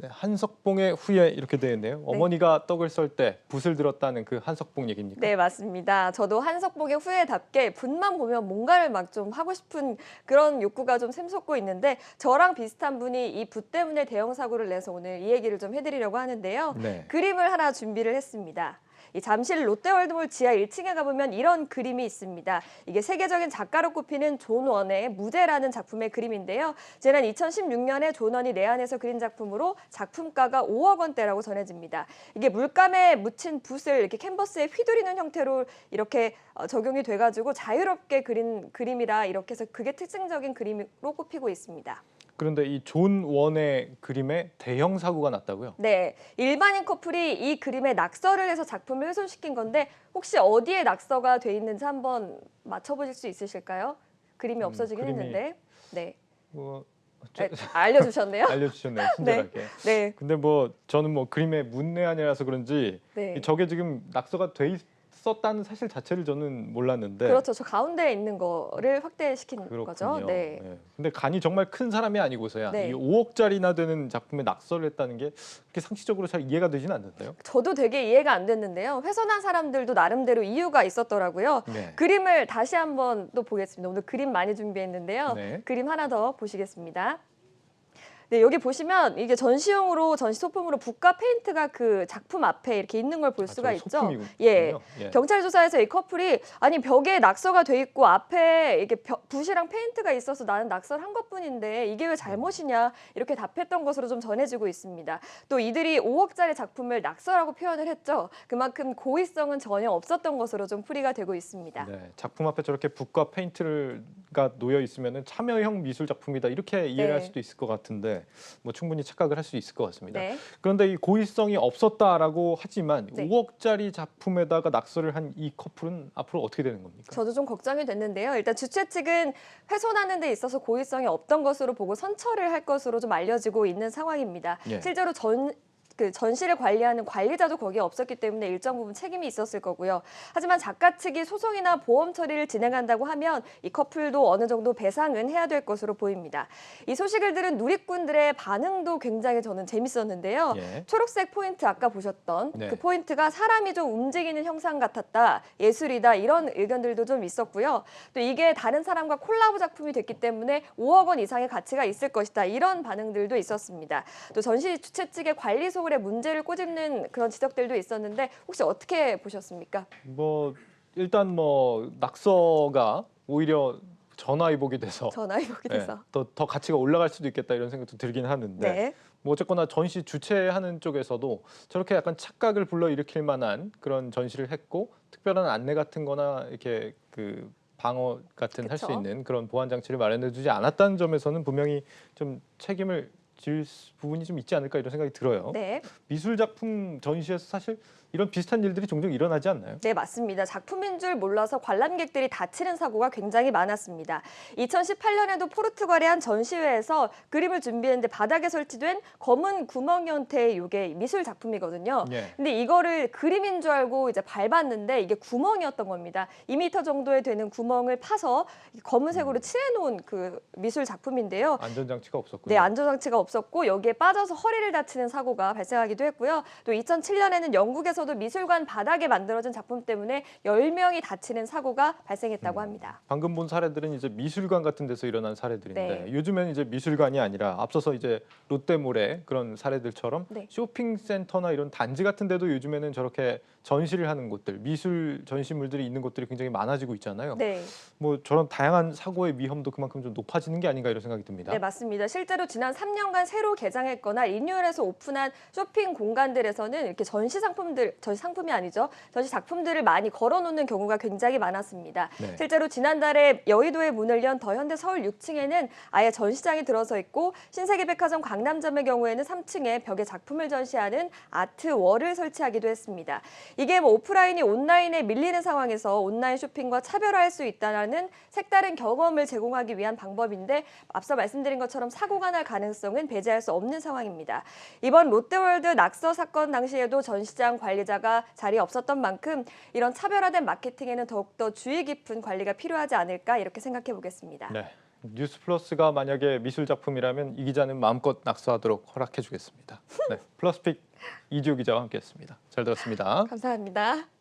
네, 한석봉의 후예 이렇게 되어 있네요. 네. 어머니가 떡을 썰 때 붓을 들었다는 그 한석봉 얘기입니까? 네, 맞습니다. 저도 한석봉의 후예답게 붓만 보면 뭔가를 막 좀 하고 싶은 그런 욕구가 좀 샘솟고 있는데 저랑 비슷한 분이 이 붓 때문에 대형 사고를 내서 오늘 이 얘기를 좀 해드리려고 하는데요. 네. 그림을 하나 준비를 했습니다. 이 잠실 롯데월드몰 지하 1층에 가보면 이런 그림이 있습니다. 이게 세계적인 작가로 꼽히는 존 원의 무대라는 작품의 그림인데요. 지난 2016년에 존 원이 내한해서 그린 작품으로 작품가가 5억 원대라고 전해집니다. 이게 물감에 묻힌 붓을 이렇게 캔버스에 휘두르는 형태로 이렇게 적용이 돼가지고 자유롭게 그린 그림이라 이렇게 해서 그게 특징적인 그림으로 꼽히고 있습니다. 그런데 이 존 원의 그림에 대형 사고가 났다고요? 네, 일반인 커플이 이 그림에 낙서를 해서 작품을 훼손시킨 건데 혹시 어디에 낙서가 돼 있는지 한번 맞춰보실 수 있으실까요? 그림이 없어지긴 그림이- 했는데. 네, 뭐 네, 알려주셨네요. 알려주셨네요, 친절하게. 네, 근데 뭐 저는 뭐 그림의 문내한이라서 그런지 네. 저게 지금 낙서가 돼 있었다는 사실 자체를 저는 몰랐는데. 그렇죠. 저 가운데에 있는 거를 확대시킨 그렇군요. 거죠. 네. 네. 근데 간이 정말 큰 사람이 아니고서야 네. 이 5억짜리나 되는 작품에 낙서를 했다는 게 그렇게 상식적으로 잘 이해가 되지는 않는데요. 저도 되게 이해가 안 됐는데요. 훼손한 사람들도 나름대로 이유가 있었더라고요. 네. 그림을 다시 한번 또 보겠습니다. 오늘 그림 많이 준비했는데요. 네. 그림 하나 더 보시겠습니다. 네, 여기 보시면 이게 전시용으로 전시 소품으로 붓과 페인트가 그 작품 앞에 이렇게 있는 걸 볼 수가 저기 있죠. 소품이군요. 예. 예. 경찰 조사에서 이 커플이 아니 벽에 낙서가 돼 있고 앞에 이게 붓이랑 페인트가 있어서 나는 낙서를 한 것뿐인데 이게 왜 잘못이냐 이렇게 답했던 것으로 좀 전해지고 있습니다. 또 이들이 5억짜리 작품을 낙서라고 표현을 했죠. 그만큼 고의성은 전혀 없었던 것으로 좀 풀이가 되고 있습니다. 네, 작품 앞에 저렇게 붓과 페인트가 놓여 있으면 참여형 미술 작품이다 이렇게 이해를 할 네. 수도 있을 것 같은데 뭐 충분히 착각을 할 수 있을 것 같습니다. 네. 그런데 이 고의성이 없었다라고 하지만 네. 5억짜리 작품에다가 낙서를 한 이 커플은 앞으로 어떻게 되는 겁니까? 저도 좀 걱정이 됐는데요. 일단 주최 측은 훼손하는 데 있어서 고의성이 없던 것으로 보고 선처를 할 것으로 좀 알려지고 있는 상황입니다. 예. 실제로 전시를 관리하는 관리자도 거기에 없었기 때문에 일정 부분 책임이 있었을 거고요. 하지만 작가 측이 소송이나 보험 처리를 진행한다고 하면 이 커플도 어느 정도 배상은 해야 될 것으로 보입니다. 이 소식을 들은 누리꾼들의 반응도 굉장히 저는 재밌었는데요. 예. 초록색 포인트 아까 보셨던 네. 그 포인트가 사람이 좀 움직이는 형상 같았다, 예술이다 이런 의견들도 좀 있었고요. 또 이게 다른 사람과 콜라보 작품이 됐기 때문에 5억 원 이상의 가치가 있을 것이다 이런 반응들도 있었습니다. 또 전시 주최 측의 관리 소홀에 문제를 꼬집는 그런 지적들도 있었는데 혹시 어떻게 보셨습니까? 뭐 일단 뭐 낙서가 오히려 전화위복이 돼서 전화위복이 돼서. 더 가치가 올라갈 수도 있겠다 이런 생각도 들긴 하는데 네. 뭐 어쨌거나 전시 주최하는 쪽에서도 저렇게 약간 착각을 불러일으킬 만한 그런 전시를 했고 특별한 안내 같은 거나 이렇게 그 방어 같은 할 수 그쵸. 있는 그런 보안 장치를 마련해 두지 않았다는 점에서는 분명히 좀 책임을 질 부분이 좀 있지 않을까 이런 생각이 들어요. 네. 미술 작품 전시에서 사실 이런 비슷한 일들이 종종 일어나지 않나요? 네, 맞습니다. 작품인 줄 몰라서 관람객들이 다치는 사고가 굉장히 많았습니다. 2018년에도 포르투갈의 한 전시회에서 그림을 준비했는데 바닥에 설치된 검은 구멍 형태의 이게 미술 작품이거든요. 예. 근데 이거를 그림인 줄 알고 이제 밟았는데 이게 구멍이었던 겁니다. 2m 정도에 되는 구멍을 파서 검은색으로 칠해놓은 그 미술 작품인데요. 안전장치가 없었군요. 네, 안전장치가 없었고 여기에 빠져서 허리를 다치는 사고가 발생하기도 했고요. 또 2007년에는 영국에서도 미술관 바닥에 만들어진 작품 때문에 10명이 다치는 사고가 발생했다고 합니다. 방금 본 사례들은 이제 미술관 같은 데서 일어난 사례들인데 네. 요즘엔 이제 미술관이 아니라 앞서서 이제 롯데몰의 그런 사례들처럼 네. 쇼핑센터나 이런 단지 같은 데도 요즘에는 저렇게 전시를 하는 곳들, 미술 전시물들이 있는 곳들이 굉장히 많아지고 있잖아요. 네. 뭐 저런 다양한 사고의 위험도 그만큼 좀 높아지는 게 아닌가 이런 생각이 듭니다. 네, 맞습니다. 실제로 지난 3년간 새로 개장했거나 리뉴얼해서 오픈한 쇼핑 공간들에서는 이렇게 전시 상품이 아니죠. 전시 작품들을 많이 걸어놓는 경우가 굉장히 많았습니다. 네. 실제로 지난달에 여의도에 문을 연 더현대 서울 6층에는 아예 전시장이 들어서 있고 신세계백화점 강남점의 경우에는 3층에 벽에 작품을 전시하는 아트월을 설치하기도 했습니다. 이게 뭐 오프라인이 온라인에 밀리는 상황에서 온라인 쇼핑과 차별화할 수 있다는 색다른 경험을 제공하기 위한 방법인데 앞서 말씀드린 것처럼 사고가 날 가능성은 배제할 수 없는 상황입니다. 이번 롯데월드 낙서 사건 당시에도 전시장 관리자가 자리에 없었던 만큼 이런 차별화된 마케팅에는 더욱더 주의 깊은 관리가 필요하지 않을까 이렇게 생각해 보겠습니다. 네. 뉴스 플러스가 만약에 미술 작품이라면 이 기자는 마음껏 낙서하도록 허락해 주겠습니다. 네, 플러스픽 이지우 기자와 함께했습니다. 잘 들었습니다. 감사합니다.